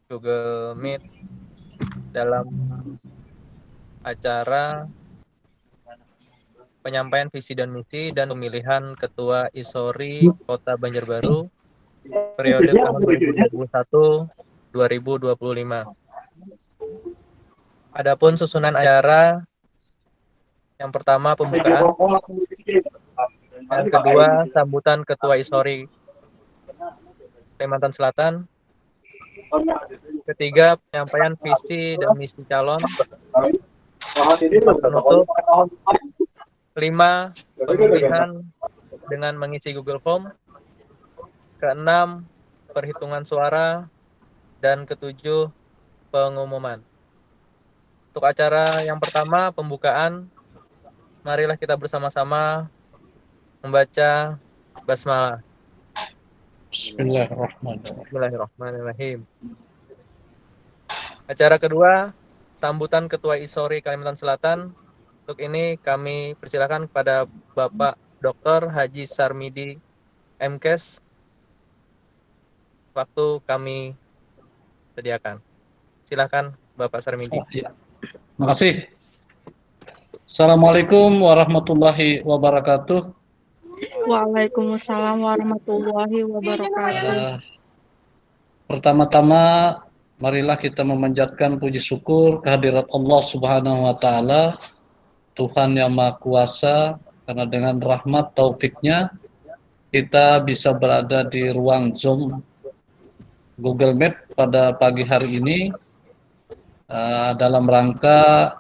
Google Meet dalam acara penyampaian visi dan misi dan pemilihan Ketua ISORI Kota Banjarbaru periode tahun 2021-2025. Adapun susunan acara, yang pertama pembukaan, yang kedua sambutan Ketua ISORI Kalimantan Selatan, ketiga penyampaian visi dan misi calon, empat penutup, lima pemilihan dengan mengisi Google Form, keenam perhitungan suara, dan ketujuh pengumuman. Untuk acara yang pertama, pembukaan, marilah kita bersama-sama membaca basmalah. Bismillahirrahmanirrahim. Bismillahirrahmanirrahim. Acara kedua, sambutan Ketua ISORI Kalimantan Selatan. Untuk ini kami persilakan kepada Bapak Dr. Haji Sarmidi MKes. Waktu kami sediakan. Silakan Bapak Sarmidi. Ya. Terima kasih. Assalamualaikum warahmatullahi wabarakatuh. Waalaikumsalam warahmatullahi wabarakatuh. Pertama-tama marilah kita memanjatkan puji syukur kehadirat Allah Subhanahu wa taala, Tuhan yang Maha Kuasa, karena dengan rahmat taufiknya kita bisa berada di ruang Zoom Google Meet pada pagi hari ini dalam rangka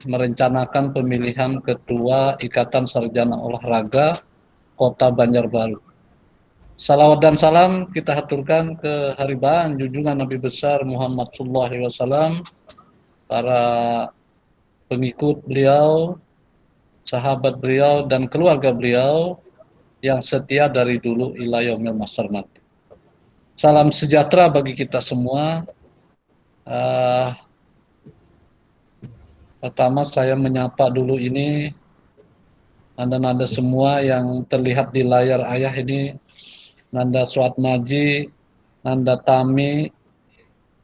merencanakan pemilihan Ketua Ikatan Sarjana Olahraga Kota Banjarbaru. Salawat dan salam kita haturkan ke haribaan junjungan Nabi besar Muhammad SAW, para pengikut beliau, sahabat beliau, dan keluarga beliau yang setia dari dulu ila yaumil mahsyar nanti. Salam sejahtera bagi kita semua. Pertama saya menyapa dulu ini nanda-nanda semua yang terlihat di layar ayah ini, Nanda Suatmaji, Nanda Tami,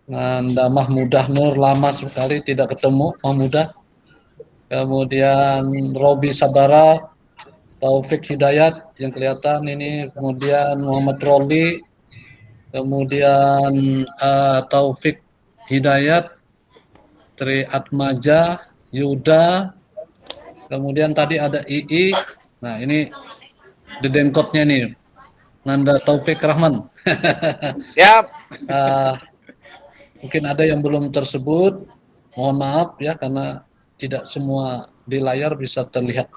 Nanda Mahmudah Nur, lama sekali tidak ketemu Mahmudah. Kemudian Robi Sabara, Taufik Hidayat yang kelihatan ini, kemudian Muhammad Roli, kemudian Taufik Hidayat, Tri Atmaja, Yuda, kemudian tadi ada II. Nah ini dedengkotnya nih, Nanda Taufik Rahman. Siap. Mungkin ada yang belum tersebut, mohon maaf ya karena tidak semua di layar bisa terlihat.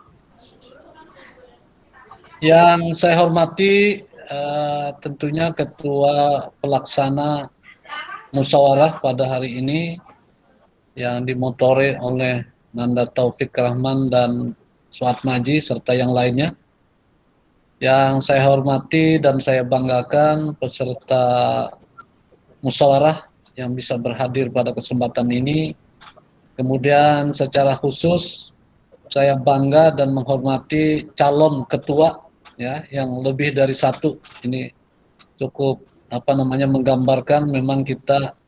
Yang saya hormati tentunya Ketua Pelaksana Musyawarah pada hari ini yang dimotori oleh Nanda Taufik Rahman dan Suatmaji serta yang lainnya. Yang saya hormati dan saya banggakan peserta musyawarah yang bisa berhadir pada kesempatan ini. Kemudian secara khusus saya bangga dan menghormati calon ketua ya yang lebih dari satu. Ini cukup menggambarkan memang kita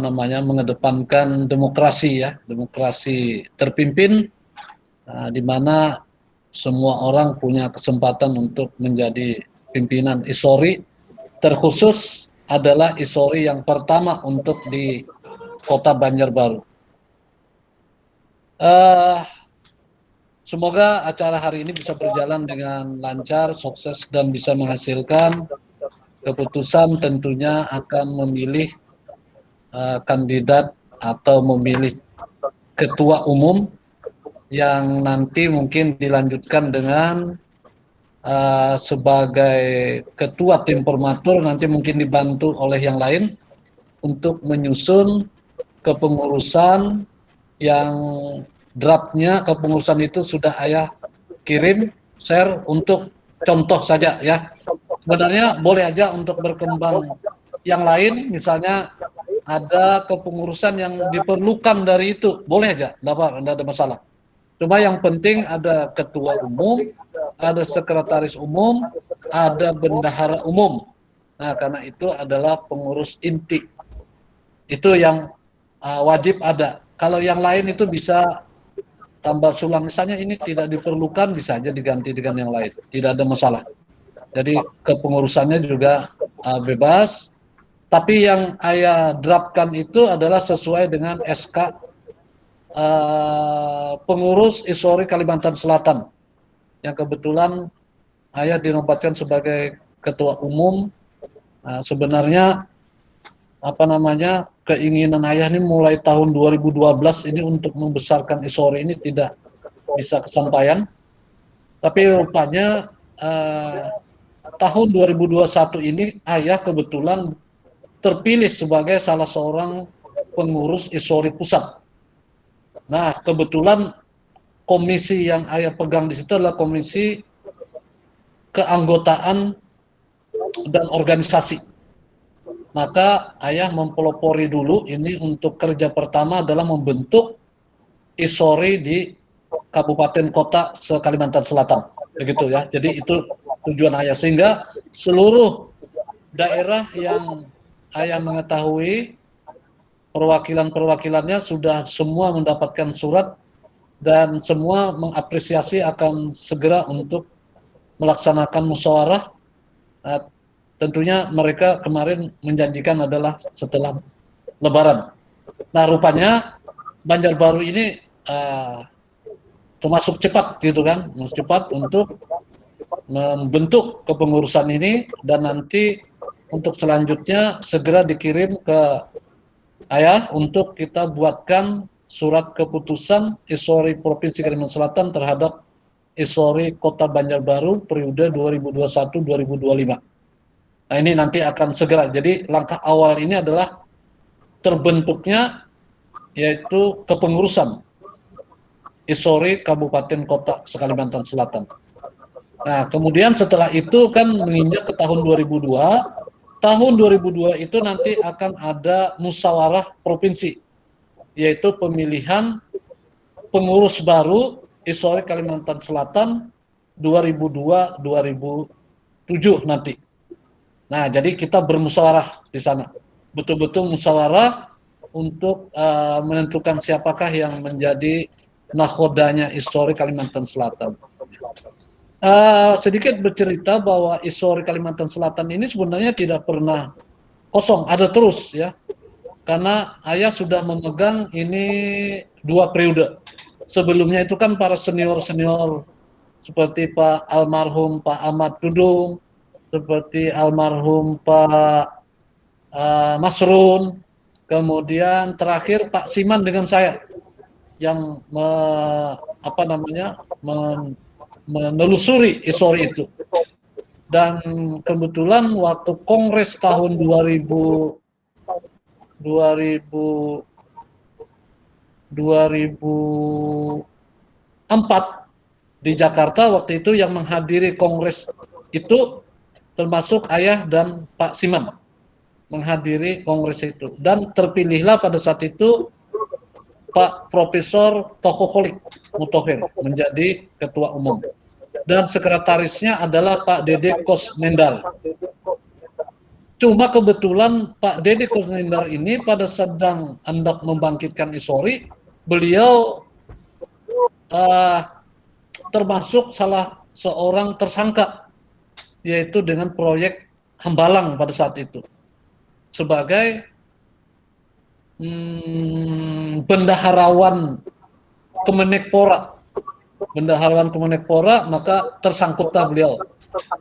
mengedepankan demokrasi ya, demokrasi terpimpin di mana semua orang punya kesempatan untuk menjadi pimpinan ISORI, terkhusus adalah ISORI yang pertama untuk di Kota Banjarbaru. Semoga acara hari ini bisa berjalan dengan lancar, sukses, dan bisa menghasilkan keputusan tentunya akan memilih kandidat atau memilih ketua umum yang nanti mungkin dilanjutkan dengan sebagai ketua tim formatur, nanti mungkin dibantu oleh yang lain untuk menyusun kepengurusan yang draftnya. Kepengurusan itu sudah ayah kirim, share untuk contoh saja ya. Sebenarnya boleh aja untuk berkembang yang lain, misalnya ada kepengurusan yang diperlukan dari itu, boleh aja, tidak ada masalah. Cuma yang penting ada ketua umum, ada sekretaris umum, ada bendahara umum. Nah, karena itu adalah pengurus inti. Itu yang wajib ada. Kalau yang lain itu bisa tambah sulam. Misalnya ini tidak diperlukan, bisa aja diganti dengan yang lain. Tidak ada masalah. Jadi kepengurusannya juga bebas. Tapi yang Ayah draftkan itu adalah sesuai dengan SK pengurus ISORI Kalimantan Selatan. Yang kebetulan Ayah dinobatkan sebagai ketua umum. Sebenarnya apa namanya, keinginan Ayah ini mulai tahun 2012 ini untuk membesarkan ISORI ini tidak bisa kesampaian. Tapi rupanya tahun 2021 ini Ayah kebetulan terpilih sebagai salah seorang pengurus ISORI pusat. Nah, kebetulan komisi yang Ayah pegang di situ adalah komisi keanggotaan dan organisasi. Maka Ayah mempelopori dulu ini untuk kerja pertama adalah membentuk ISORI di kabupaten kota se-Kalimantan Selatan. Begitu ya. Jadi itu tujuan Ayah, sehingga seluruh daerah yang Ayah mengetahui perwakilan-perwakilannya sudah semua mendapatkan surat dan semua mengapresiasi akan segera untuk melaksanakan musyawarah. Tentunya mereka kemarin menjanjikan adalah setelah Lebaran. Nah, rupanya Banjarbaru ini termasuk cepat gitu kan, cepat untuk membentuk kepengurusan ini, dan nanti untuk selanjutnya segera dikirim ke Ayah untuk kita buatkan surat keputusan ISORI Provinsi Kalimantan Selatan terhadap ISORI Kota Banjarbaru periode 2021-2025. Nah, ini nanti akan segera. Jadi langkah awal ini adalah terbentuknya yaitu kepengurusan ISORI Kabupaten Kota se-Kalimantan Selatan. Nah, kemudian setelah itu kan menginjak ke tahun 2002. Tahun 2002 itu nanti akan ada musyawarah provinsi, yaitu pemilihan pengurus baru ISORI Kalimantan Selatan 2002-2007 nanti. Nah, jadi kita bermusyawarah di sana. Betul-betul musyawarah untuk menentukan siapakah yang menjadi nahodanya ISORI Kalimantan Selatan. Sedikit bercerita bahwa ISORI Kalimantan Selatan ini sebenarnya tidak pernah kosong, ada terus ya. Karena Ayah sudah memegang ini 2 periode. Sebelumnya itu kan para senior-senior seperti Pak almarhum Pak Ahmad Dudung, seperti almarhum Pak Masrun, kemudian terakhir Pak Siman dengan saya yang menelusuri ISORI itu. Dan kebetulan waktu kongres tahun 2004 di Jakarta, waktu itu yang menghadiri kongres itu termasuk Ayah dan Pak Siman menghadiri kongres itu, dan terpilihlah pada saat itu Pak Profesor Tokoholik Mutohir menjadi ketua umum, dan sekretarisnya adalah Pak Dede Kosnendar. Cuma kebetulan Pak Dede Kosnendar ini pada sedang hendak membangkitkan ISORI, beliau termasuk salah seorang tersangka, yaitu dengan proyek Hambalang pada saat itu sebagai bendaharawan Kemenekpora. Maka tersangkutlah beliau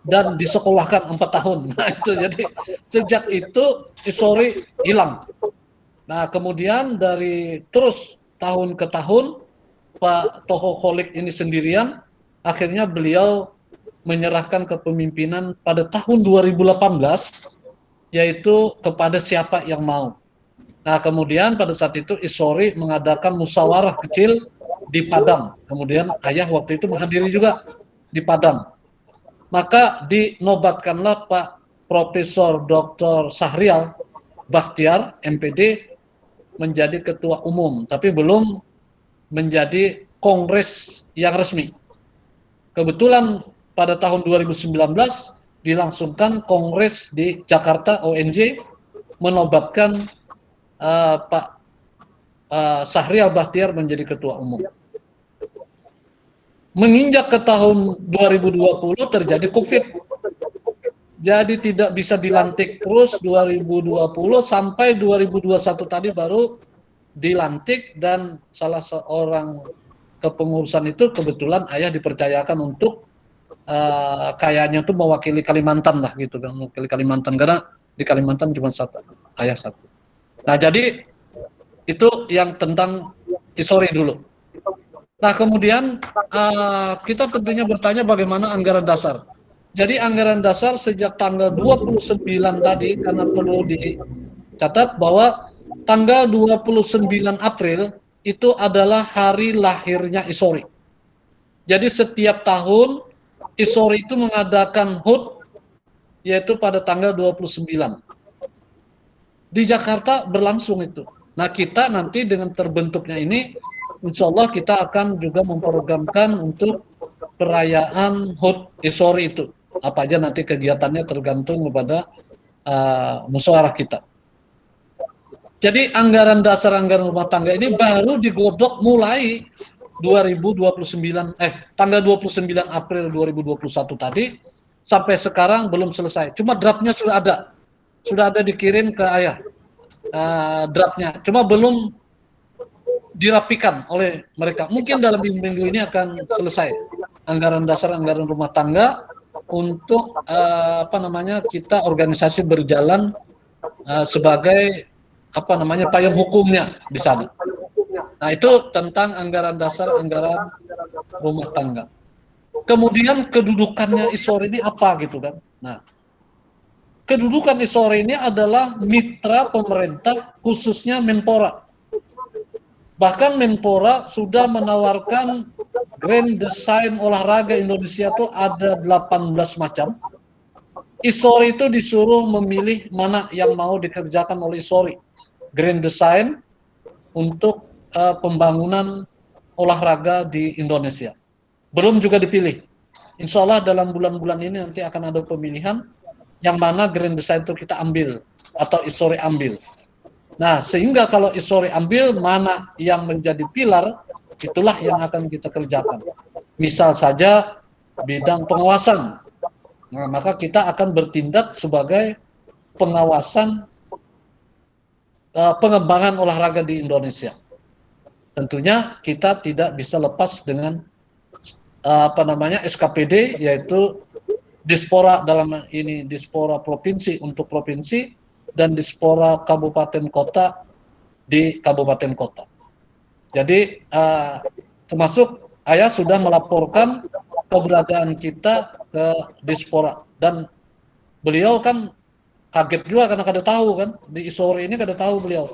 dan disekolahkan 4 tahun. Nah, itu jadi sejak itu ISORI hilang. Nah, kemudian dari terus tahun ke tahun Pak Tokoholik ini sendirian, akhirnya beliau menyerahkan kepemimpinan pada tahun 2018 yaitu kepada siapa yang mau. Nah, kemudian pada saat itu ISORI mengadakan musyawarah kecil di Padang. Kemudian Ayah waktu itu menghadiri juga di Padang. Maka dinobatkanlah Pak Profesor Dr. Sahrial Bakhtiar, MPD, menjadi ketua umum, tapi belum menjadi kongres yang resmi. Kebetulan pada tahun 2019 dilangsungkan kongres di Jakarta ONJ menobatkan Pak Syahrial Bahtiar menjadi ketua umum. Menginjak ke tahun 2020 terjadi COVID. Jadi tidak bisa dilantik terus 2020 sampai 2021 tadi baru dilantik, dan salah seorang kepengurusan itu kebetulan ayah dipercayakan untuk kayaknya tuh mewakili Kalimantan lah gitu kan, mewakili Kalimantan karena di Kalimantan cuma satu, ayah satu. Nah jadi itu yang tentang histori dulu. Nah kemudian kita tentunya bertanya bagaimana anggaran dasar. Jadi anggaran dasar sejak tanggal 29 tadi, karena perlu dicatat bahwa tanggal 29 April itu adalah hari lahirnya ISORI. Jadi setiap tahun ISORI itu mengadakan HUT yaitu pada tanggal 29. Di Jakarta berlangsung itu. Nah kita nanti dengan terbentuknya ini, insya Allah kita akan juga memprogramkan untuk perayaan HUT ISORI itu. Apa aja nanti kegiatannya tergantung kepada musyawarah kita. Jadi anggaran dasar anggaran rumah tangga ini baru digodok mulai 2029 tanggal 29 April 2021 tadi sampai sekarang belum selesai. Cuma draftnya sudah ada dikirim ke ayah draftnya. Cuma belum dirapikan oleh mereka. Mungkin dalam minggu ini akan selesai anggaran dasar anggaran rumah tangga untuk kita organisasi berjalan sebagai payung hukumnya di sana. Nah itu tentang anggaran dasar anggaran rumah tangga. Kemudian kedudukannya ISORI ini apa gitu kan? Nah kedudukan ISORI ini adalah mitra pemerintah khususnya Menpora. Bahkan Menpora sudah menawarkan Grand Design olahraga Indonesia itu ada 18 macam. ISORI itu disuruh memilih mana yang mau dikerjakan oleh ISORI. Grand Design untuk pembangunan olahraga di Indonesia. Belum juga dipilih. Insya Allah dalam bulan-bulan ini nanti akan ada pemilihan yang mana Grand Design itu kita ambil atau ISORI ambil. Nah, sehingga kalau ISORI ambil mana yang menjadi pilar, itulah yang akan kita kerjakan. Misal saja bidang pengawasan. Nah, maka kita akan bertindak sebagai pengawasan pengembangan olahraga di Indonesia. Tentunya kita tidak bisa lepas dengan SKPD, yaitu Dispora dalam ini Dispora provinsi untuk provinsi dan Dispora kabupaten kota di kabupaten kota. Jadi termasuk ayah sudah melaporkan keberadaan kita ke Dispora, dan beliau kan kaget juga karena kada tahu kan, di ISORI ini kada tahu beliau.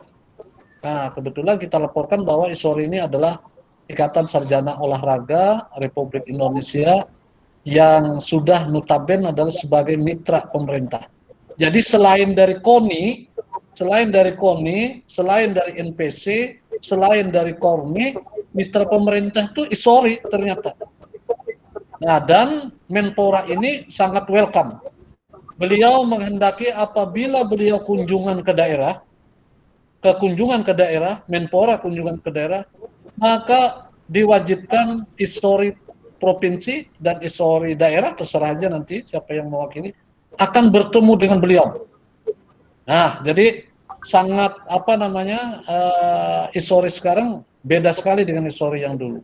Nah kebetulan kita laporkan bahwa ISORI ini adalah Ikatan Sarjana Olahraga Republik Indonesia yang sudah notabene adalah sebagai mitra pemerintah. Jadi selain dari KONI, selain dari NPC, selain dari KORMI, mitra pemerintah itu ISORI ternyata. Nah dan Menpora ini sangat welcome. Beliau menghendaki apabila beliau kunjungan ke daerah, Menpora kunjungan ke daerah, maka diwajibkan ISORI provinsi dan ISORI daerah, terserah aja nanti siapa yang mewakili, akan bertemu dengan beliau. Nah, jadi sangat ISORI sekarang beda sekali dengan ISORI yang dulu.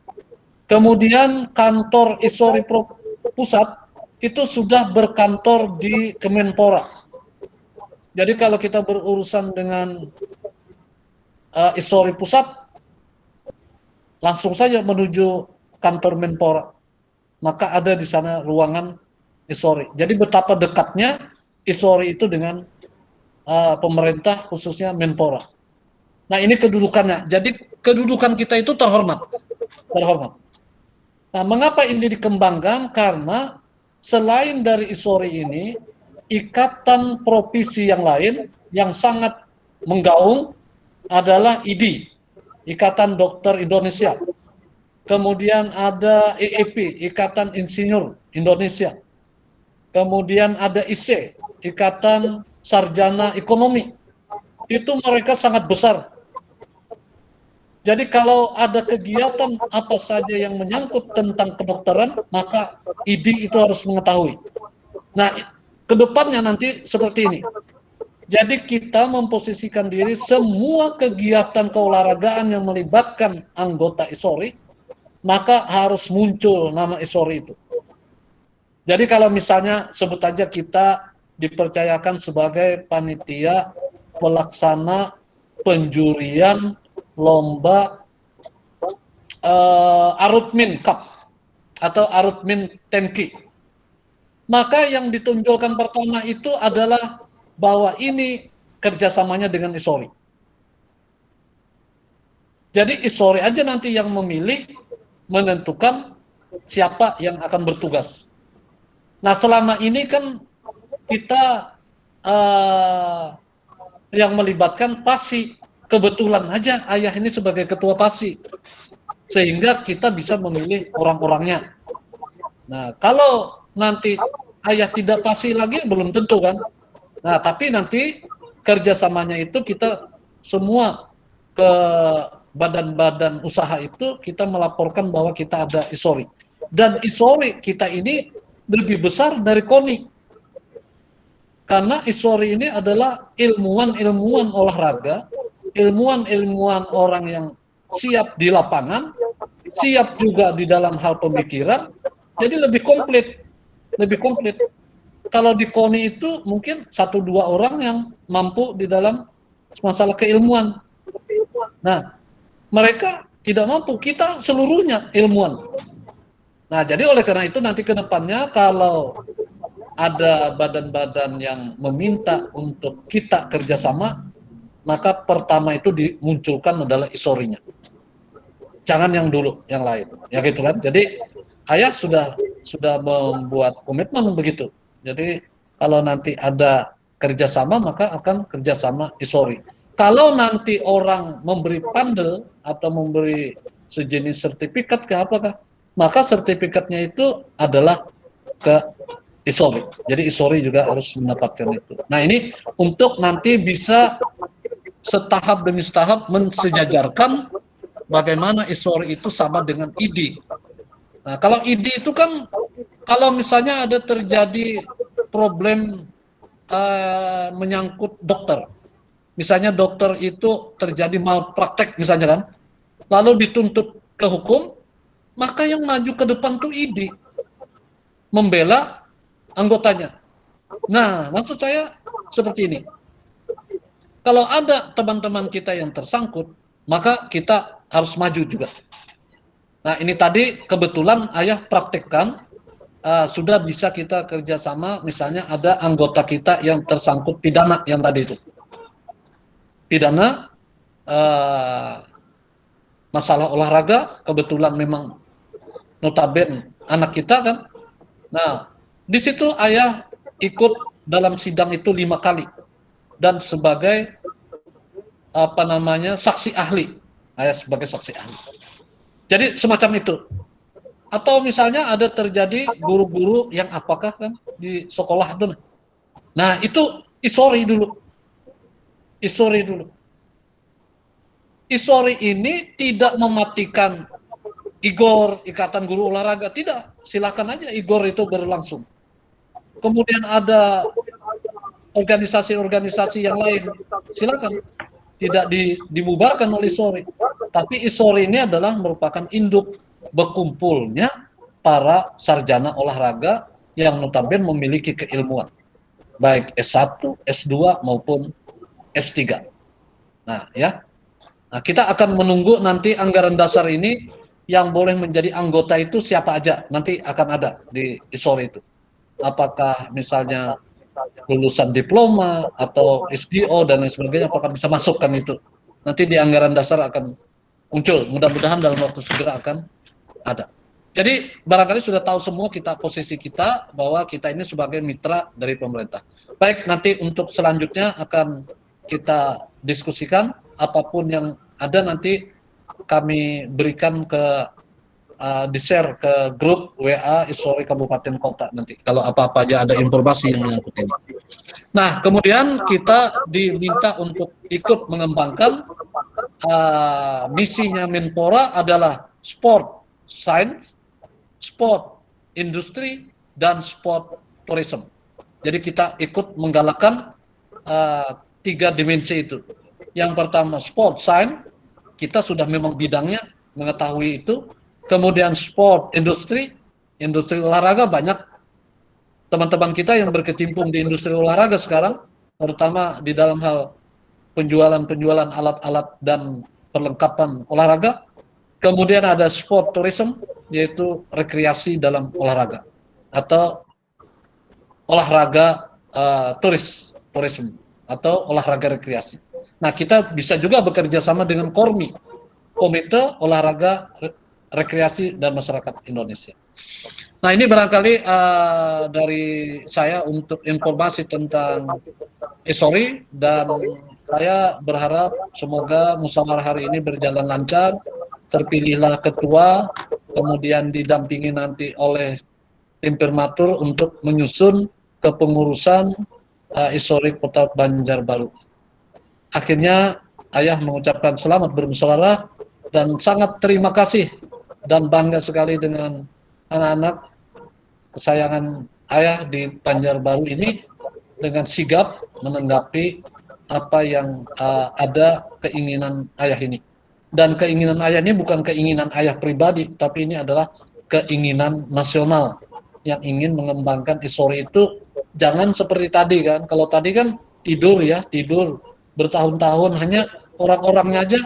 Kemudian kantor ISORI pusat itu sudah berkantor di Kemenpora. Jadi kalau kita berurusan dengan ISORI pusat, langsung saja menuju kantor Menpora. Maka ada di sana ruangan ISORI. Jadi betapa dekatnya ISORI itu dengan pemerintah khususnya Menpora. Nah ini kedudukannya. Jadi kedudukan kita itu terhormat. Nah mengapa ini dikembangkan? Karena selain dari ISORI ini, ikatan provinsi yang lain yang sangat menggaung adalah IDI, Ikatan Dokter Indonesia. Kemudian ada IEP, Ikatan Insinyur Indonesia. kemudian ada IC, Ikatan Sarjana Ekonomi. Itu mereka sangat besar. Jadi kalau ada kegiatan apa saja yang menyangkut tentang kedokteran, maka ID itu harus mengetahui. Nah, kedepannya nanti seperti ini. Jadi kita memposisikan diri semua kegiatan keolahragaan yang melibatkan anggota ISORI, maka harus muncul nama ISORI itu. Jadi kalau misalnya sebut aja kita dipercayakan sebagai panitia pelaksana penjurian lomba Arutmin Cup atau Arutmin 10K. Maka yang ditunjukkan pertama itu adalah bahwa ini kerjasamanya dengan ISORI. Jadi ISORI aja nanti yang memilih, menentukan siapa yang akan bertugas. Nah selama ini kan kita yang melibatkan PASI. Kebetulan aja ayah ini sebagai ketua PASI. Sehingga kita bisa memilih orang-orangnya. Nah kalau nanti ayah tidak PASI lagi, belum tentu kan. Nah tapi nanti kerjasamanya itu kita semua ke badan-badan usaha itu kita melaporkan bahwa kita ada ISORI. Dan ISORI kita ini lebih besar dari KONI. Karena ISORI ini adalah ilmuwan-ilmuwan olahraga, ilmuwan-ilmuwan orang yang siap di lapangan, siap juga di dalam hal pemikiran, jadi lebih komplit. Lebih komplit. Kalau di KONI itu mungkin 1-2 orang yang mampu di dalam masalah keilmuan. Nah, mereka tidak mampu, kita seluruhnya ilmuwan. Nah, jadi oleh karena itu nanti ke depannya kalau ada badan-badan yang meminta untuk kita kerjasama, maka pertama itu dimunculkan adalah ISORI-nya. Jangan yang dulu, yang lain. Ya gitu kan. Jadi ayah sudah membuat komitmen begitu. Jadi kalau nanti ada kerjasama, maka akan kerjasama ISORI. Kalau nanti orang memberi pandel atau memberi sejenis sertifikat ke apakah, maka sertifikatnya itu adalah ke ISORI. Jadi ISORI juga harus mendapatkan itu. Nah ini untuk nanti bisa setahap demi setahap mensejajarkan bagaimana ISORI itu sama dengan ID. Nah kalau ID itu kan kalau misalnya ada terjadi problem menyangkut dokter, misalnya dokter itu terjadi malpraktek misalnya kan, lalu dituntut ke hukum, maka yang maju ke depan tuh ID membela anggotanya. Nah, maksud saya seperti ini. Kalau ada teman-teman kita yang tersangkut, maka kita harus maju juga. Nah, ini tadi kebetulan ayah praktekkan, sudah bisa kita kerjasama, misalnya ada anggota kita yang tersangkut pidana yang tadi itu. Pidana, masalah olahraga, kebetulan memang notabene anak kita kan. Nah, di situ ayah ikut dalam sidang itu 5 kali dan sebagai saksi ahli. Ayah sebagai saksi ahli. Jadi semacam itu. Atau misalnya ada terjadi guru-guru yang apakah kan di sekolah itu. Nah, itu ISORI dulu. ISORI dulu. ISORI ini tidak mematikan IGOR, Ikatan Guru Olahraga, tidak. Silakan aja IGOR itu berlangsung. Kemudian ada organisasi-organisasi yang lain, silakan. Tidak dibubarkan oleh ISORI. Tapi ISORI ini adalah merupakan induk berkumpulnya para sarjana olahraga yang notabene memiliki keilmuan. Baik S1, S2 maupun S3. Nah, ya. Nah, kita akan menunggu nanti anggaran dasar ini yang boleh menjadi anggota itu siapa aja, nanti akan ada di ISORI itu. Apakah misalnya lulusan diploma atau SDO dan lain sebagainya, apakah bisa masukkan itu. Nanti di anggaran dasar akan muncul, mudah-mudahan dalam waktu segera akan ada. Jadi barangkali sudah tahu semua kita posisi kita bahwa kita ini sebagai mitra dari pemerintah. Baik, nanti untuk selanjutnya akan kita diskusikan, apapun yang ada nanti kami berikan ke di-share ke grup WA Isori Kabupaten Kota nanti kalau apa-apa aja ada informasi yang menyangkut ini. Nah, kemudian kita diminta untuk ikut mengembangkan misinya Menpora adalah sport science, sport industri, dan sport tourism. Jadi kita ikut menggalakkan tiga dimensi itu. Yang pertama sport science, kita sudah memang bidangnya mengetahui itu. Kemudian sport industri, industri olahraga banyak teman-teman kita yang berkecimpung di industri olahraga sekarang, terutama di dalam hal penjualan alat-alat dan perlengkapan olahraga. Kemudian ada sport tourism, yaitu rekreasi dalam olahraga atau olahraga tourism atau olahraga rekreasi. Nah, kita bisa juga bekerja sama dengan KORMI, Komite Olahraga Rekreasi dan Masyarakat Indonesia. Nah, ini barangkali dari saya untuk informasi tentang Isori, dan saya berharap semoga musyawarah hari ini berjalan lancar, terpilihlah ketua, kemudian didampingi nanti oleh tim Permatur untuk menyusun kepengurusan Isori Kota Banjarbaru. Akhirnya ayah mengucapkan selamat bermusyawarah dan sangat terima kasih dan bangga sekali dengan anak-anak kesayangan ayah di Banjarbaru ini dengan sigap menanggapi apa yang ada keinginan ayah ini. Dan keinginan ayah ini bukan keinginan ayah pribadi, tapi ini adalah keinginan nasional yang ingin mengembangkan Isori itu jangan seperti tadi kan. Kalau tadi kan tidur bertahun-tahun hanya orang-orangnya aja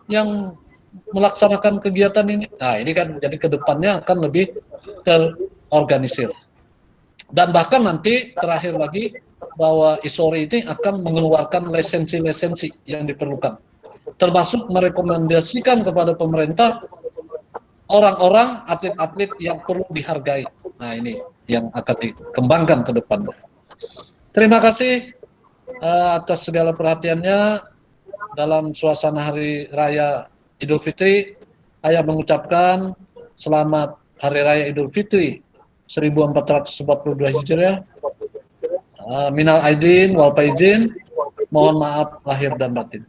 yang melaksanakan kegiatan ini. Nah, ini kan jadi kedepannya akan lebih terorganisir. Dan bahkan nanti terakhir lagi bahwa Isori ini akan mengeluarkan lisensi-lisensi yang diperlukan, termasuk merekomendasikan kepada pemerintah orang-orang atlet-atlet yang perlu dihargai. Nah, ini yang akan dikembangkan ke depannya. Terima kasih atas segala perhatiannya dalam suasana Hari Raya Idul Fitri. Saya mengucapkan selamat Hari Raya Idul Fitri 1442 Hijriah. Minal aidin wal faizin, mohon maaf lahir dan batin.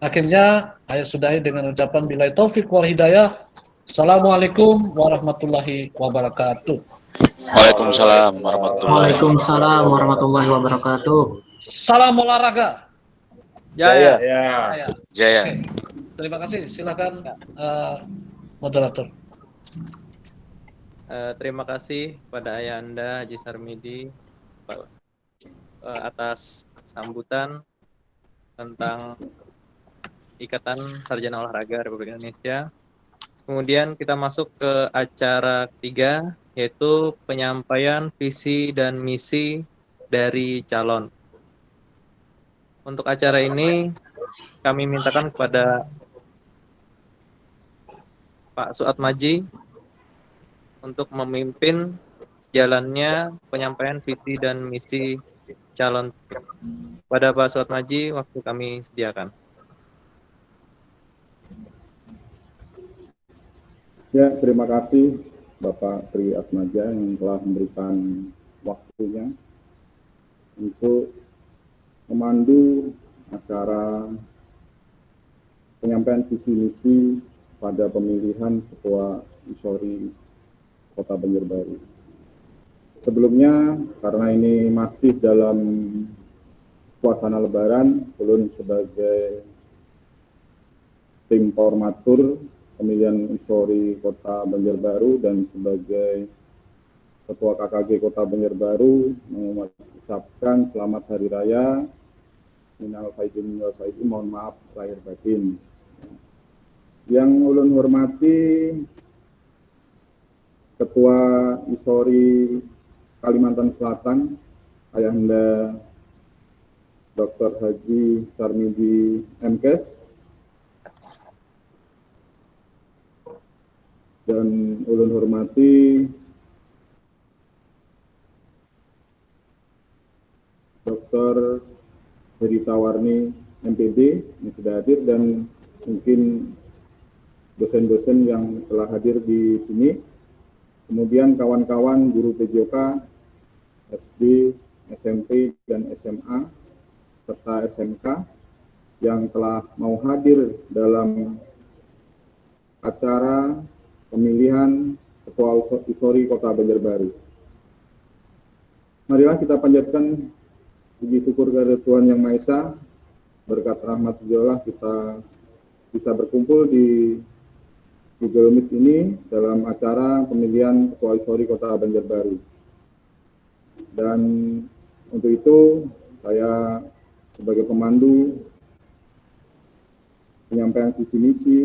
Akhirnya saya sudahi dengan ucapan billahi taufik wal hidayah. Assalamualaikum warahmatullahi wabarakatuh. Waalaikumsalam warahmatullahi wabarakatuh. Salam olahraga. Jaya. Jaya. Oke. Terima kasih. Silakan moderator. Terima kasih pada ayah Anda Haji Sarmidi atas sambutan tentang Ikatan Sarjana Olahraga Republik Indonesia. Kemudian kita masuk ke acara ketiga, yaitu penyampaian visi dan misi dari calon. Untuk acara ini kami mintakan kepada Pak Suat Maji untuk memimpin jalannya penyampaian visi dan misi calon. Pada Pak Suat Maji, waktu kami sediakan. Ya, terima kasih Bapak Tri Atmaja yang telah memberikan waktunya untuk memandu acara penyampaian visi misi pada pemilihan Ketua Isori Kota Banjarbaru. Sebelumnya, karena ini masih dalam suasana Lebaran, ulun sebagai tim Formatur pemilihan Isori Kota Banjarbaru dan sebagai Ketua KKG Kota Banjarbaru mengucapkan selamat Hari Raya, minal faizin wal faizin, mohon maaf lahir batin. Yang ulun hormati Ketua Isori Kalimantan Selatan, Ayahanda Dr. Haji Sarmidi MKes, dan ulun hormati Dr. Heri Tawarni MPD yang sudah hadir, dan mungkin dosen-dosen yang telah hadir di sini, kemudian kawan-kawan guru PJOK, SD, SMP, dan SMA, serta SMK yang telah mau hadir dalam acara pemilihan Ketua ISORI Kota Banjarbaru. Marilah kita panjatkan puji syukur kepada Tuhan Yang Maha Esa, berkat rahmat beliau kita bisa berkumpul di Google Meet ini dalam acara pemilihan Ketua ISORI Kota Banjarbaru. Dan untuk itu saya sebagai pemandu penyampaian visi misi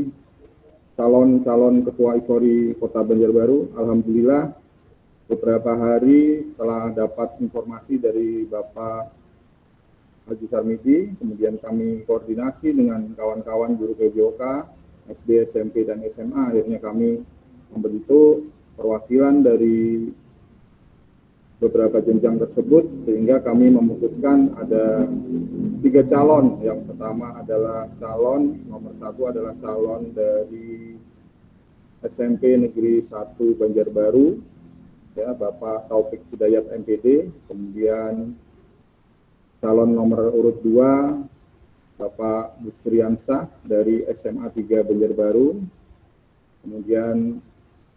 calon-calon Ketua ISORI Kota Banjarbaru, alhamdulillah beberapa hari setelah dapat informasi dari Bapak Haji Sarmidi, kemudian kami koordinasi dengan kawan-kawan guru PJOK, SD, SMP, dan SMA, akhirnya kami membentuk perwakilan dari beberapa jenjang tersebut, sehingga kami memutuskan ada 3 calon. Yang pertama adalah calon, nomor 1 adalah calon dari SMP Negeri 1 Banjarbaru, ya, Bapak Taufik Hidayat MPD, kemudian calon nomor urut 2, Bapak Busriansah dari SMA 3 Banjarbaru, kemudian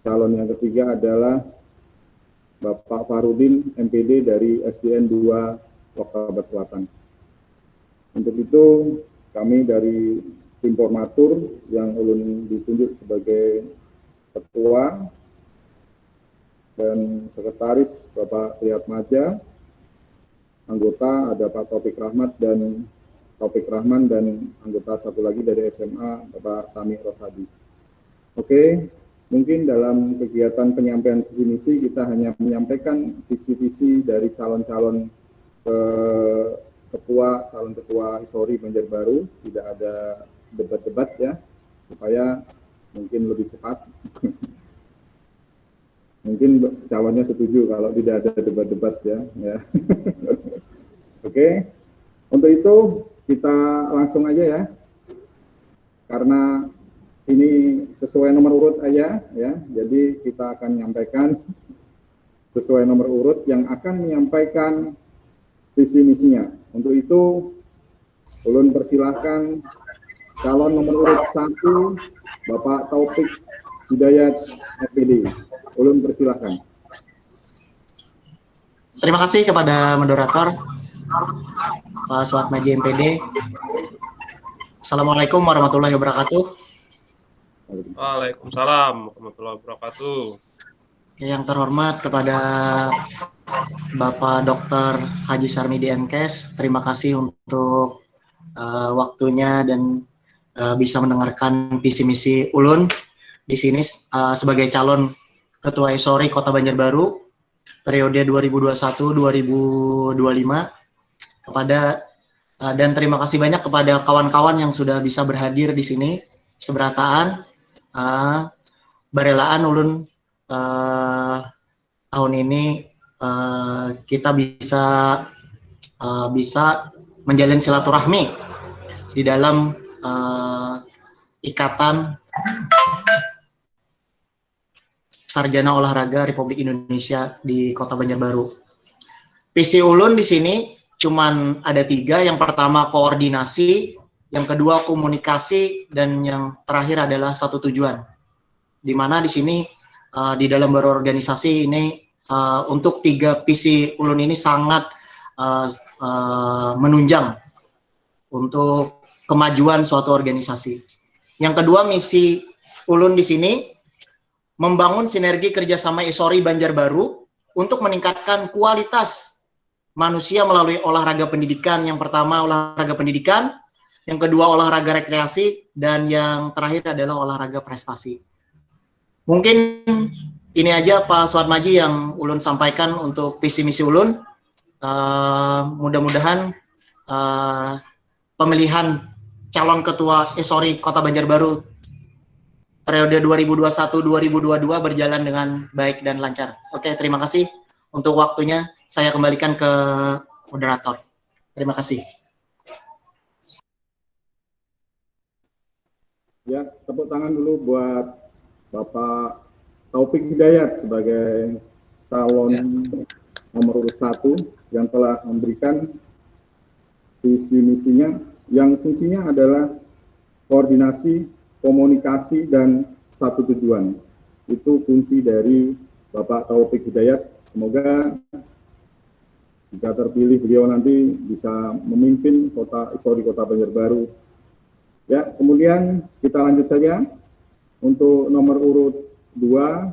calon yang ketiga adalah Bapak Farudin MPD dari SDN 2 Lokabat Selatan. Untuk itu kami dari tim formatur yang ulun ditunjuk sebagai ketua dan sekretaris Bapak Triat Maja, anggota ada Pak Taufik Rahman dan anggota satu lagi dari SMA Bapak Tami Rosadi. Oke, mungkin dalam kegiatan penyampaian visi misi kita hanya menyampaikan visi-visi dari calon-calon calon ketua ISORI Banjarbaru, tidak ada debat-debat ya, supaya mungkin lebih cepat. Mungkin calonnya setuju kalau tidak ada debat-debat ya. Oke, untuk itu kita langsung aja ya, karena ini sesuai nomor urut aja ya, jadi kita akan menyampaikan sesuai nomor urut yang akan menyampaikan visi misinya. Untuk itu ulun persilahkan calon nomor urut 1 Bapak Taufik Hidayat MPD. Ulun persilahkan. Terima kasih kepada moderator Pak Suatmaji MPD. Assalamualaikum warahmatullahi wabarakatuh. Waalaikumsalam warahmatullahi wabarakatuh. Yang terhormat kepada Bapak Dr. Haji Sarmidi MKes, terima kasih untuk waktunya dan bisa mendengarkan visi misi ulun di sini sebagai calon Ketua ISORI Kota Banjarbaru periode 2021-2025 kepada dan terima kasih banyak kepada kawan-kawan yang sudah bisa berhadir di sini seberataan barelaan ulun tahun ini kita bisa menjalin silaturahmi di dalam ikatan Sarjana Olahraga Republik Indonesia di Kota Banjarbaru. Visi ulun di sini cuman ada 3. Yang pertama koordinasi, yang kedua komunikasi, dan yang terakhir adalah satu tujuan. Di mana di sini di dalam berorganisasi ini untuk 3 visi ulun ini sangat menunjang untuk kemajuan suatu organisasi. Yang kedua misi ulun di sini membangun sinergi kerjasama ISORI Banjarbaru untuk meningkatkan kualitas manusia melalui olahraga pendidikan. Yang pertama olahraga pendidikan, yang kedua olahraga rekreasi, dan yang terakhir adalah olahraga prestasi. Mungkin ini aja Pak Suatmaji yang ulun sampaikan untuk visi misi ulun. Mudah-mudahan pemilihan calon ketua ISORI Kota Banjarbaru periode 2021-2022 berjalan dengan baik dan lancar. Oke, terima kasih untuk waktunya. Saya kembalikan ke moderator. Terima kasih. Ya, tepuk tangan dulu buat Bapak Taufik Hidayat sebagai calon nomor urut 1 yang telah memberikan visi misinya yang fungsinya adalah koordinasi, komunikasi, dan satu tujuan. Itu kunci dari Bapak Taufik Hidayat. Semoga jika terpilih beliau nanti bisa memimpin ISORI Kota Banjarbaru. Ya, kemudian kita lanjut saja. Untuk nomor urut 2,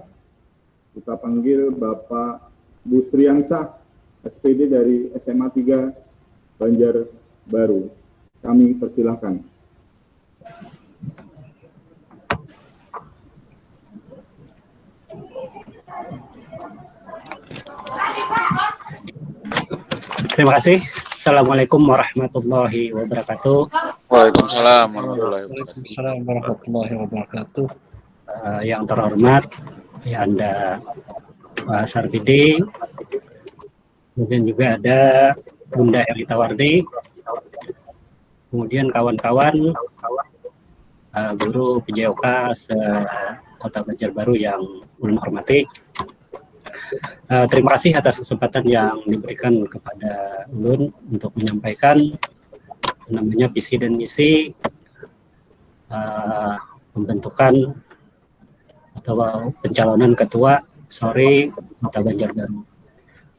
kita panggil Bapak Busriansah, SPD dari SMA 3 Banjarbaru. Kami persilahkan. Terima kasih. Assalamualaikum warahmatullahi wabarakatuh. Waalaikumsalam warahmatullahi wabarakatuh. Waalaikumsalam warahmatullahi wabarakatuh. Yang terhormat, ya Anda Pak Sarpidi, kemudian juga ada Bunda Elita Wardi, kemudian kawan-kawan guru PJOK Kota Banjarbaru yang ulun hormati. Terima kasih atas kesempatan yang diberikan kepada ulun untuk menyampaikan namanya visi dan misi pembentukan atau pencalonan ketua ISORI Kota Banjarbaru.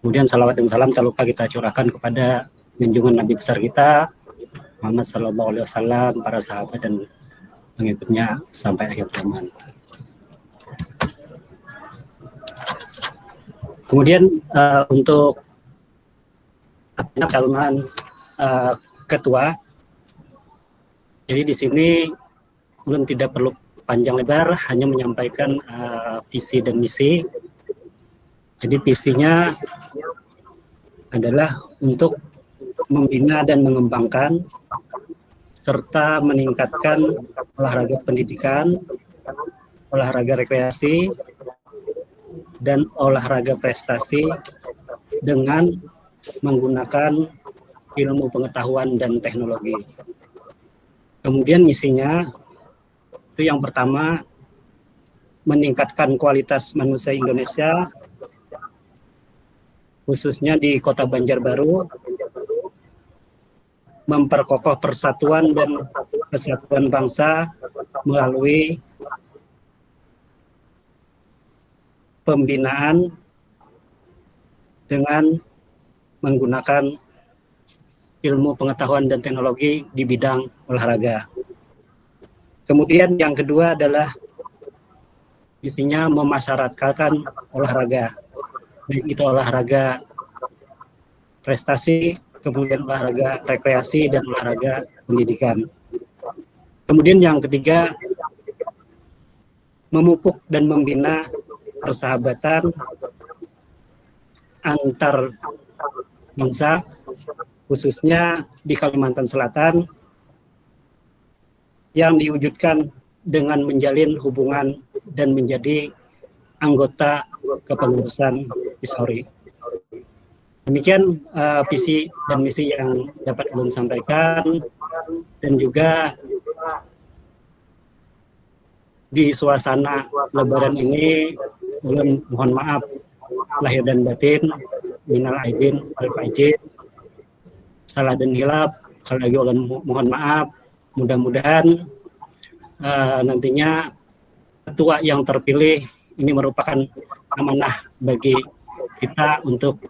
Kemudian salawat dan salam tak lupa kita curahkan kepada junjungan Nabi besar kita Muhammad Sallallahu Alaihi Wasallam, para sahabat dan pengikutnya sampai akhir zaman. Kemudian untuk calonan ketua, jadi di sini belum tidak perlu panjang lebar, hanya menyampaikan visi dan misi. Jadi visinya adalah untuk membina dan mengembangkan serta meningkatkan olahraga pendidikan, olahraga rekreasi, dan olahraga prestasi dengan menggunakan ilmu pengetahuan dan teknologi. Kemudian misinya itu yang pertama, meningkatkan kualitas manusia Indonesia, khususnya di Kota Banjarbaru, memperkokoh persatuan dan kesatuan bangsa melalui pembinaan dengan menggunakan ilmu pengetahuan dan teknologi di bidang olahraga. Kemudian yang kedua adalah isinya memasyarakatkan olahraga, baik itu olahraga prestasi, kemudian olahraga rekreasi, dan olahraga pendidikan. Kemudian yang ketiga, memupuk dan membina persahabatan antar bangsa, khususnya di Kalimantan Selatan, yang diwujudkan dengan menjalin hubungan dan menjadi anggota kepengurusan ISORI. Demikian visi dan misi yang dapat ulun sampaikan, dan juga di suasana Lebaran ini ulun mohon maaf lahir dan batin, minal aidin wal faizin, salah dan hilaf, sekali lagi ulun mohon maaf. Mudah-mudahan nantinya ketua yang terpilih ini merupakan amanah bagi kita untuk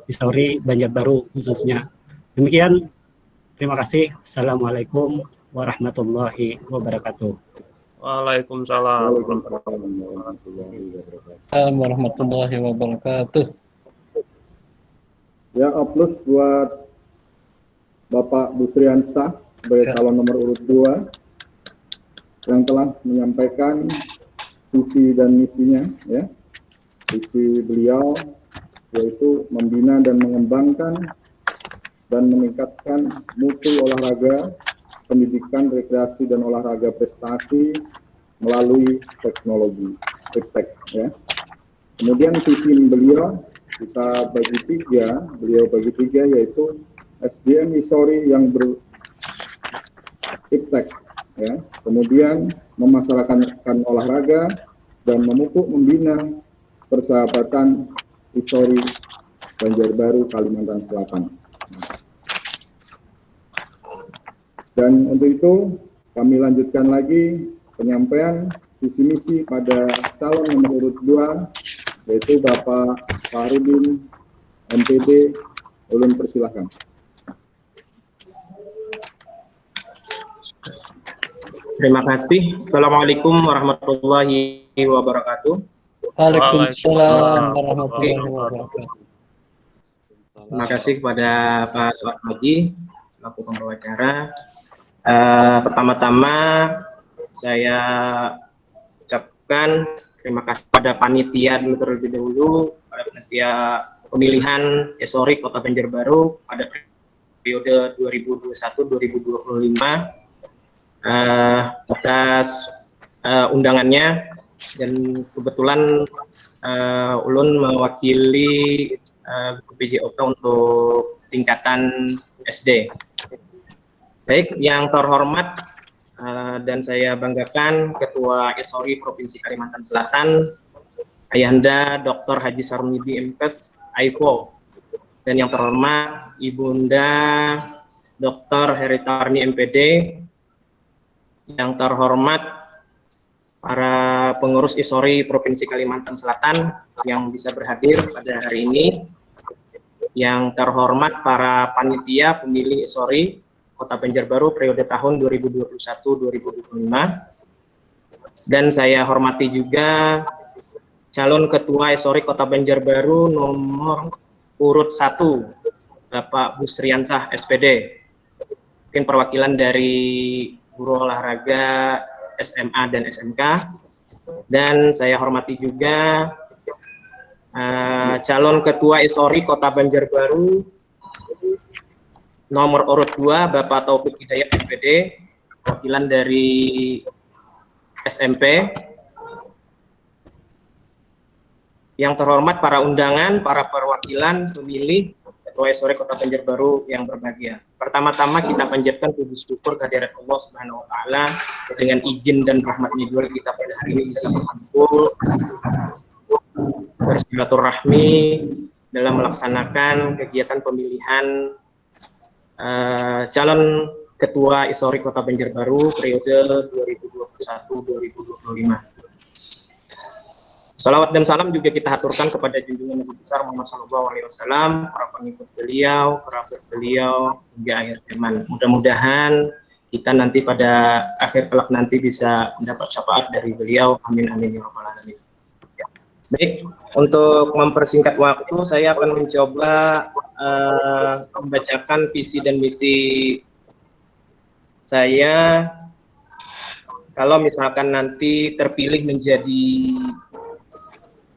ISORI Banjarbaru khususnya. Demikian, terima kasih. Assalamualaikum warahmatullahi wabarakatuh. Waalaikumsalam. Warahmatullahi wabarakatuh. Ya, aplaus buat Bapak Busriansah sebagai calon nomor urut 2 yang telah menyampaikan visi dan misinya, ya. Visi beliau yaitu membina dan mengembangkan dan meningkatkan mutu olahraga, pendidikan, rekreasi, dan olahraga prestasi melalui teknologi, iptek, ya. Kemudian visi beliau kita bagi tiga, yaitu SDM ISORI yang iptek, ya. Kemudian memasyarakatkan olahraga dan memupuk membina persahabatan histori Banjarbaru, Kalimantan Selatan. Dan untuk itu kami lanjutkan lagi penyampaian visi misi pada calon nomor urut 2, yaitu Bapak Fahrudin, MPD. Ulun persilahkan. Terima kasih. Assalamualaikum warahmatullahi wabarakatuh. Waalaikumsalam warahmatullahi wabarakatuh. Terima kasih kepada Pak Suat Maji selaku pembawa acara. Pertama-tama saya ucapkan terima kasih pada panitia terlebih dahulu, pada panitia pemilihan histori Kota Banjarbaru pada periode 2021-2025 atas undangannya, dan kebetulan ulun mewakili PJOK untuk tingkatan SD. Baik, yang terhormat dan saya banggakan Ketua Histori Provinsi Kalimantan Selatan, Ayahanda Dr. Haji Sarmidi MPes AIFO, dan yang terhormat Ibunda Dr. Heritarni MPD, yang terhormat para pengurus histori Provinsi Kalimantan Selatan yang bisa berhadir pada hari ini, yang terhormat para panitia pemilih histori Kota Banjarbaru periode tahun 2021-2025, dan saya hormati juga calon Ketua Histori Kota Banjarbaru nomor urut 1, Bapak Busriansah SPD, mungkin perwakilan dari Guru Olahraga SMA dan SMK, dan saya hormati juga calon Ketua Histori Kota Banjarbaru nomor urut 2, Bapak Taufik Hidayat MPD, perwakilan dari SMP. Yang terhormat para undangan, para perwakilan pemilih Ketua Histori Kota Banjarbaru yang berbahagia. Pertama-tama kita panjatkan puji syukur kehadirat Allah Subhanahu wa taala, dengan izin dan rahmatnya juga kita pada hari ini bisa berkumpul bersilaturahmi dalam melaksanakan kegiatan pemilihan calon Ketua Histori Kota Banjarbaru periode 2021-2025. Salawat dan salam juga kita haturkan kepada junjungan Nabi besar Muhammad SAW, para pengikut beliau, kerabat beliau, hingga akhir zaman. Mudah-mudahan kita nanti pada akhir kelak nanti bisa mendapat syafaat dari beliau. Amin amin ya rabbal alamin. Baik, untuk mempersingkat waktu, saya akan mencoba membacakan visi dan misi saya. Kalau misalkan nanti terpilih menjadi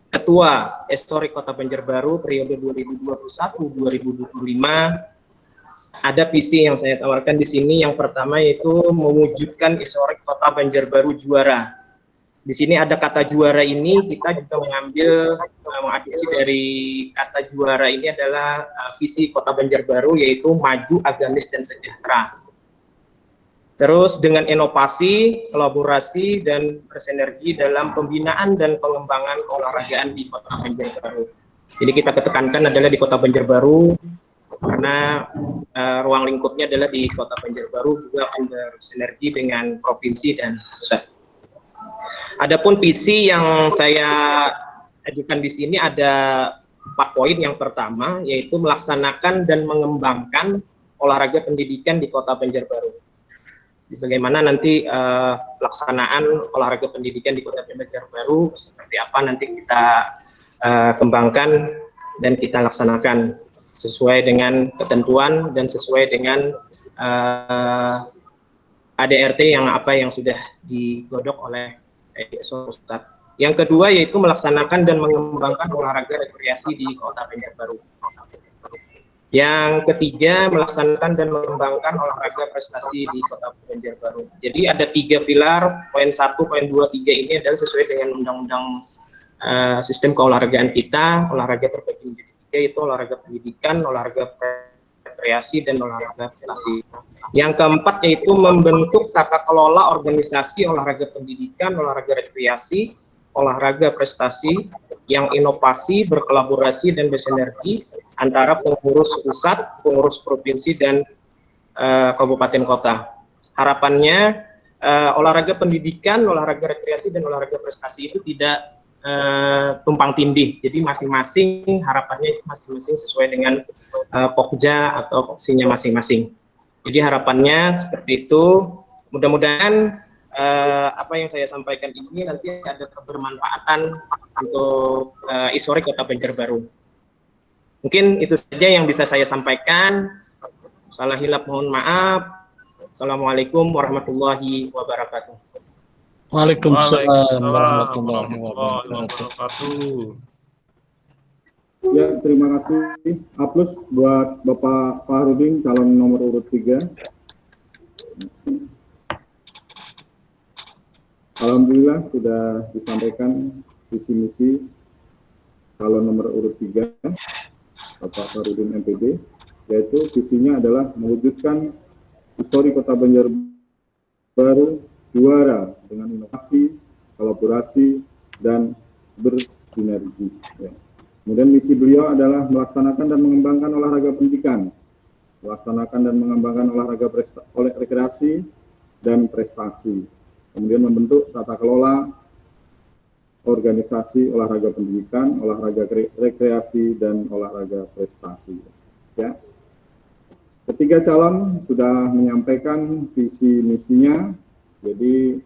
Ketua Histori Kota Banjarbaru periode 2021-2025, ada visi yang saya tawarkan di sini. Yang pertama yaitu mewujudkan Histori Kota Banjarbaru juara. Di sini ada kata juara ini, kita juga mengambil mengadopsi dari kata juara ini adalah visi Kota Banjarbaru, yaitu maju, agamis, dan sejahtera. Terus dengan inovasi, kolaborasi, dan bersinergi dalam pembinaan dan pengembangan keolahragaan di Kota Banjarbaru. Jadi kita ketekankan adalah di Kota Banjarbaru, karena ruang lingkupnya adalah di Kota Banjarbaru, juga akan bersinergi dengan provinsi dan pusat. Adapun visi yang saya ajukan di sini ada 4 poin. Yang pertama yaitu melaksanakan dan mengembangkan olahraga pendidikan di Kota Banjarbaru. Bagaimana nanti pelaksanaan olahraga pendidikan di Kota Banjarbaru, seperti apa nanti kita kembangkan dan kita laksanakan sesuai dengan ketentuan dan sesuai dengan ADRT yang sudah digodok oleh pusat. Yang kedua yaitu melaksanakan dan mengembangkan olahraga rekreasi di Kota Banjarbaru. Yang ketiga, melaksanakan dan mengembangkan olahraga prestasi di Kota Banjarbaru. Jadi ada 3 pilar, poin 1, poin 2, 3 ini adalah sesuai dengan undang-undang sistem keolahragaan kita. Olahraga terbagi menjadi 3, yaitu olahraga pendidikan, olahraga rekreasi dan olahraga prestasi. Yang keempat yaitu membentuk tata kelola organisasi olahraga pendidikan, olahraga rekreasi, olahraga prestasi yang inovasi, berkolaborasi dan bersinergi antara pengurus pusat, pengurus provinsi dan kabupaten kota. Harapannya olahraga pendidikan, olahraga rekreasi dan olahraga prestasi itu tidak tumpang tindih. Jadi masing-masing harapannya masing-masing sesuai dengan pokja atau poksinya masing-masing. Jadi harapannya seperti itu. Mudah-mudahan apa yang saya sampaikan ini nanti ada kebermanfaatan untuk ISORI Kota Banjarbaru. Mungkin itu saja yang bisa saya sampaikan. Salah hilap mohon maaf. Assalamualaikum warahmatullahi wabarakatuh. Waalaikumsalam warahmatullahi wabarakatuh. Ya, terima kasih. Aplaus buat Bapak Fahrudin, calon nomor urut 3. Alhamdulillah sudah disampaikan visi misi calon nomor urut 3, Bapak Fahrudin MPD, yaitu visinya adalah mewujudkan ISORI Kota Banjarbaru juara dengan inovasi, kolaborasi, dan bersinergis. Ya. Kemudian misi beliau adalah melaksanakan dan mengembangkan olahraga pendidikan, melaksanakan dan mengembangkan olahraga rekreasi dan prestasi. Kemudian membentuk tata kelola organisasi olahraga pendidikan, olahraga rekreasi, dan olahraga prestasi. Ya. Ketiga calon sudah menyampaikan visi misinya, jadi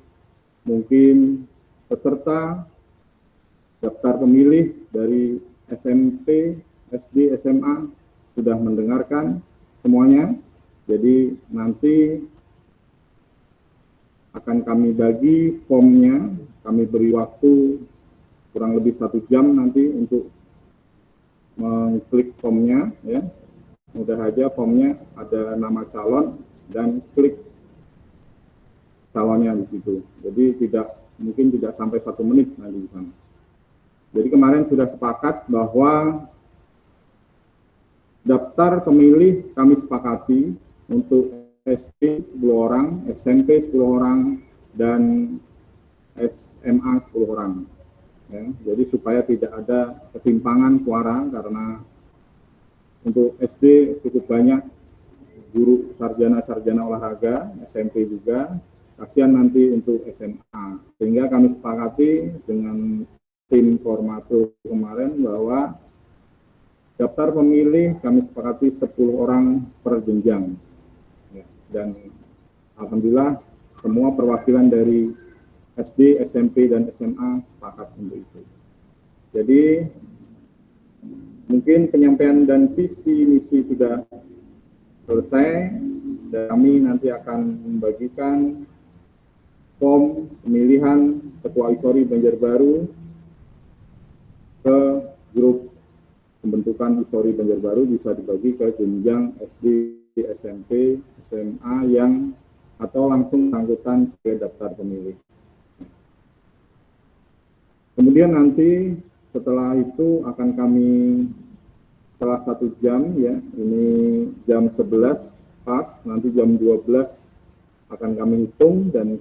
mungkin peserta daftar pemilih dari SMP, SD, SMA sudah mendengarkan semuanya. Jadi nanti akan kami bagi formnya, kami beri waktu kurang lebih 1 jam nanti untuk mengklik formnya. Ya. Mudah aja formnya ada nama calon dan klik calonnya di situ. Jadi mungkin tidak sampai 1 menit nanti di sana. Jadi kemarin sudah sepakat bahwa daftar pemilih kami sepakati untuk SD 10 orang, SMP 10 orang, dan SMA 10 orang. Ya, jadi supaya tidak ada ketimpangan suara, karena untuk SD cukup banyak guru sarjana-sarjana olahraga, SMP juga, kasihan nanti untuk SMA. Sehingga kami sepakati dengan tim formatur kemarin bahwa daftar pemilih kami sepakati 10 orang per jenjang. Ya, dan alhamdulillah semua perwakilan dari SD, SMP, dan SMA sepakat untuk itu. Jadi mungkin penyampaian dan visi misi sudah selesai, dan kami nanti akan membagikan form pemilihan Ketua ISORI Banjarbaru ke grup pembentukan ISORI Banjarbaru, bisa dibagi ke jenjang SD, SMP, SMA yang atau langsung angkutan sebagai daftar pemilih. Kemudian nanti setelah itu akan kami setelah 1 jam, ya, ini jam 11 pas, nanti jam 12 akan kami hitung dan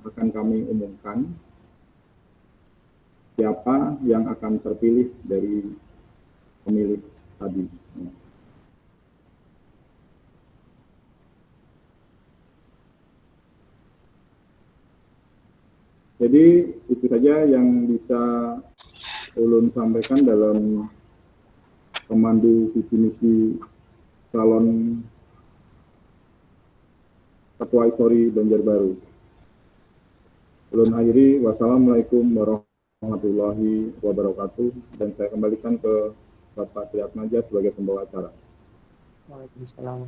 akan kami umumkan siapa yang akan terpilih dari pemilih tadi. Jadi itu saja yang bisa ulun sampaikan dalam pemandu visi misi calon Ketua ISORI Banjarbaru. Ulun akhiri, wassalamualaikum warahmatullahi wabarakatuh, dan saya kembalikan ke Bapak Triatmaja sebagai pembawa acara. Waalaikumsalam.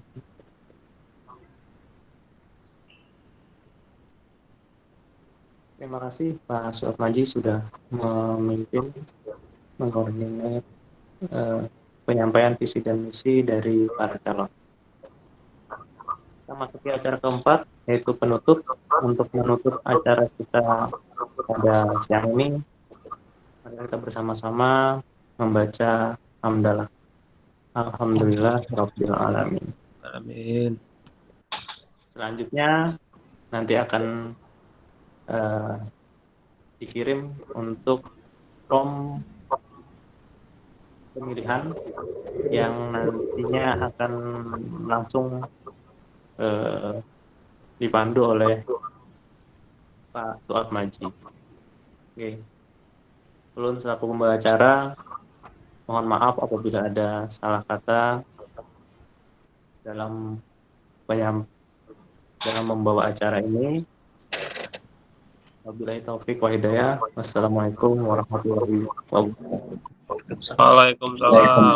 Terima kasih Pak Suatmaji sudah memimpin, mengkoordinir penyampaian visi dan misi dari para calon. Kita masuki acara keempat, yaitu penutup. Untuk menutup acara kita pada siang ini, mari kita bersama-sama membaca hamdalah. Alhamdulillah Rabbil Alamin. Amin. Selanjutnya nanti akan dikirim untuk form pemilihan yang nantinya akan langsung dipandu oleh Pak Suat Maji. Oke. Ulun selaku pembawa acara, mohon maaf apabila ada salah kata dalam membawa acara ini. Wabillahi taufik wa hidayah. Wassalamualaikum warahmatullahi wabarakatuh. Waalaikumsalam.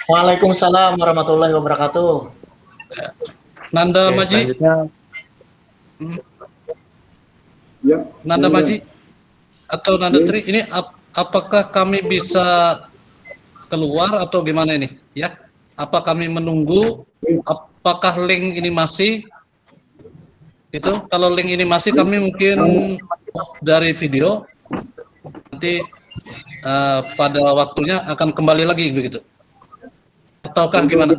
Waalaikumsalam warahmatullahi wabarakatuh. Nanda Oke, Maji, selanjutnya Ya, Nanda ini Maji atau Nanda Tri, ini apakah kami bisa keluar atau gimana ini? Ya, apa kami menunggu? Apakah link ini masih? Itu kalau link ini masih, kami mungkin dari video nanti pada waktunya akan kembali lagi begitu. Ataukah gimana?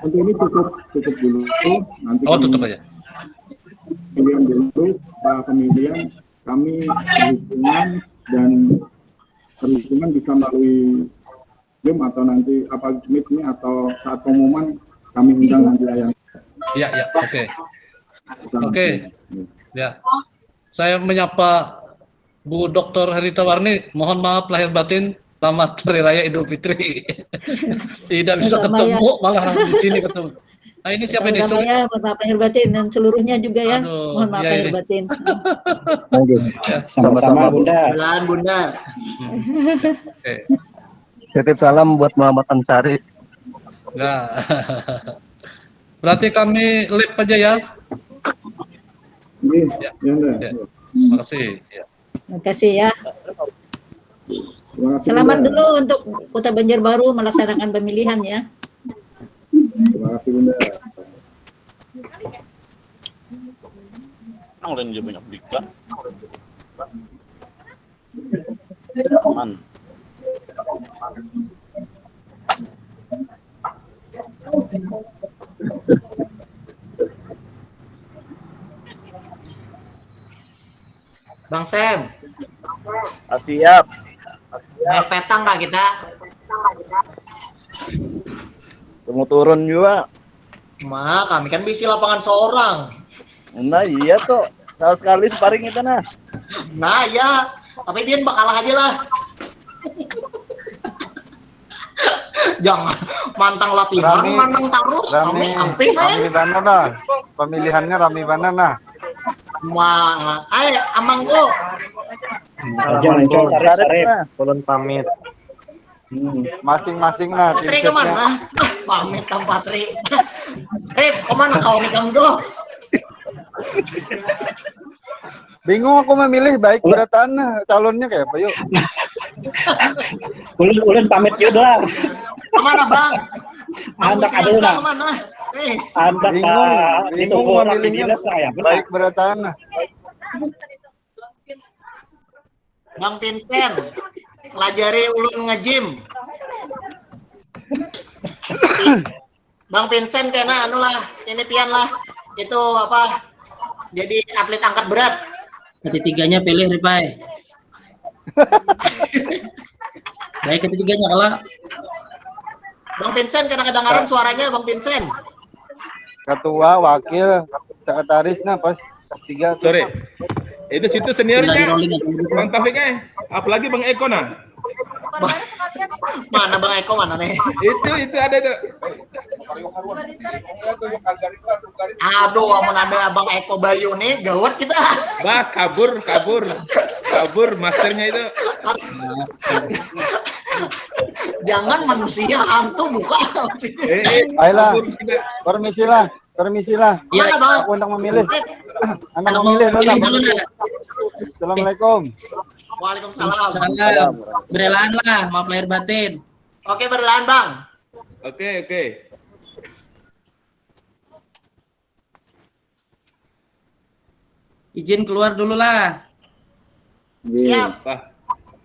Untuk ini cukup dulu. Nanti tutup aja. Pemilihan dulu, Pak pemilihan kami perhitungan bisa melalui Zoom atau nanti Meet ini atau saat pengumuman kami undang nanti ayah. Ya, oke. Ya. Saya menyapa Bu Dr. Herita Warni, mohon maaf lahir batin, selamat Hari Raya Idul Fitri. Tidak bisa ketemu, malah di sini ketemu. Nah, ini siapa ini? Ya, mohon maaf lahir batin dan seluruhnya juga ya. Mohon maaf lahir batin. Sama-sama Bunda. Bunda. Oke. Titip salam buat Muhammad Ansari. Nah. Berarti kami live aja ya. Ya. Terima kasih. Ya. Terima kasih ya. Selamat dulu untuk Kota Banjarbaru melaksanakan pemilihan ya. Terima kasih Bunda. Orang lain banyak diklat. Aman. Bang Sam. Siap. Main petang nggak kita? Mau turun juga. Kami kan bisi lapangan seorang. Nah iya tuh. Sekali sparring kita nah. Nah ya, tapi dia bakalah aja lah. Jangan mantang latihan, mantang terus. Kami banana. Pemilihannya rami banana. Amang go. Ulun pamit. Masing-masing lah. Patri kemana? Pamit tanpa Patri. Rip, kemana kau nih kamu tuh? Bingung aku memilih baik beratan calonnya kayak apa yuk. Ulun pamit juga. Kemana bang? Antak ada lah. Kemana? Antak itu orang di dinas saya. Baik beratan. Bang Vincent, pelajari ulun nge-gym. Bang Vincent kena anu lah, ini pian lah. Itu apa? Jadi atlet angkat berat. Ketiganya pilih Ripai. Baik ketiganya kalah. Bang Vincent kena kedengaran suaranya Bang Vincent. Ketua, wakil, sekretaris nah pas 3. Sore. Itu situ seniornya Bang Taufiknya, apalagi Bang Eko nah. Mana Bang Eko mana nih? Itu ada itu. Aduh, amun ada Bang Eko Bayu nih, gawat kita. Bah, kabur masternya itu. Jangan manusia hantu buka. Ayolah, permisi lah. Iya, Bang. Aku untuk memilih. Anak memilih dulu. Assalamualaikum. Waalaikumsalam. Salam. Berelahan lah, maaf lahir batin. Oke, berelahan Bang. Oke. Izin keluar dulu lah. Siap.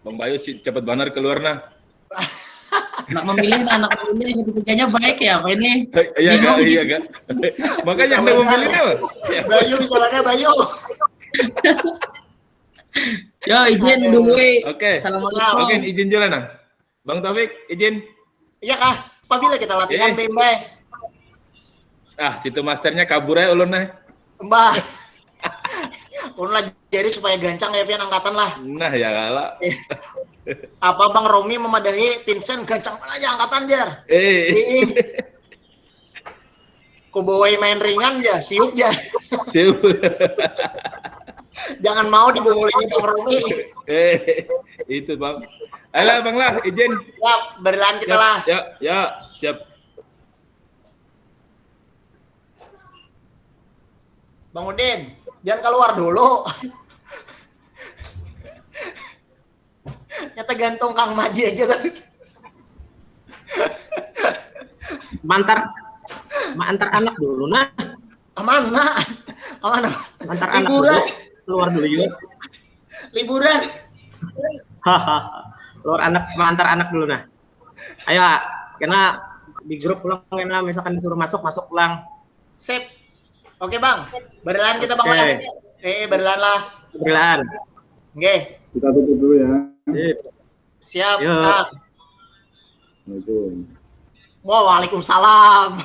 Bang Bayu sih cepet banget keluar nah. Anak memilih, anak memilih ketiganya baik ya, apa ini? Iya kan, iya kan. Makanya anak memilih apa? Bayu bisa mana Bayu? Yo, izin dulu. Oke. Assalamualaikum. Oke, izin jalan nah. Bang Taufik, izin. Iya kah? Apabila kita latihan Bembe. Ah, situ masternya kabur ya ulun nah. Mbah. Ulun lagi jadi supaya gancang ya pian angkatan lah. Nah, ya kalah. Apa Bang Romi memadahi Vincent gancang aja angkatan jar. Ku bawa main ringan ya, siup ya. Siup. Jangan mau dibungulinya Bang Romi. Itu Bang. Alah Bang lah, izin. Ya, berlan kita lah. Ya, siap. Bang Udin, jangan keluar dulu. Nyata gantung Kang Maji aja tadi. Mantar anak dulu nah. Mana? Mantar anak liburan. dulu. Keluar dulu yuk. Liburan. Keluar mantar anak dulu nah. Ayo, karena di grup pulang karena misalkan disuruh masuk pulang. Sip. Oke Bang, berlan kita Bang. Berlan lah. Berlan. Oke. Kita tutup dulu ya. Siap. Assalamualaikum. Waalaikumsalam.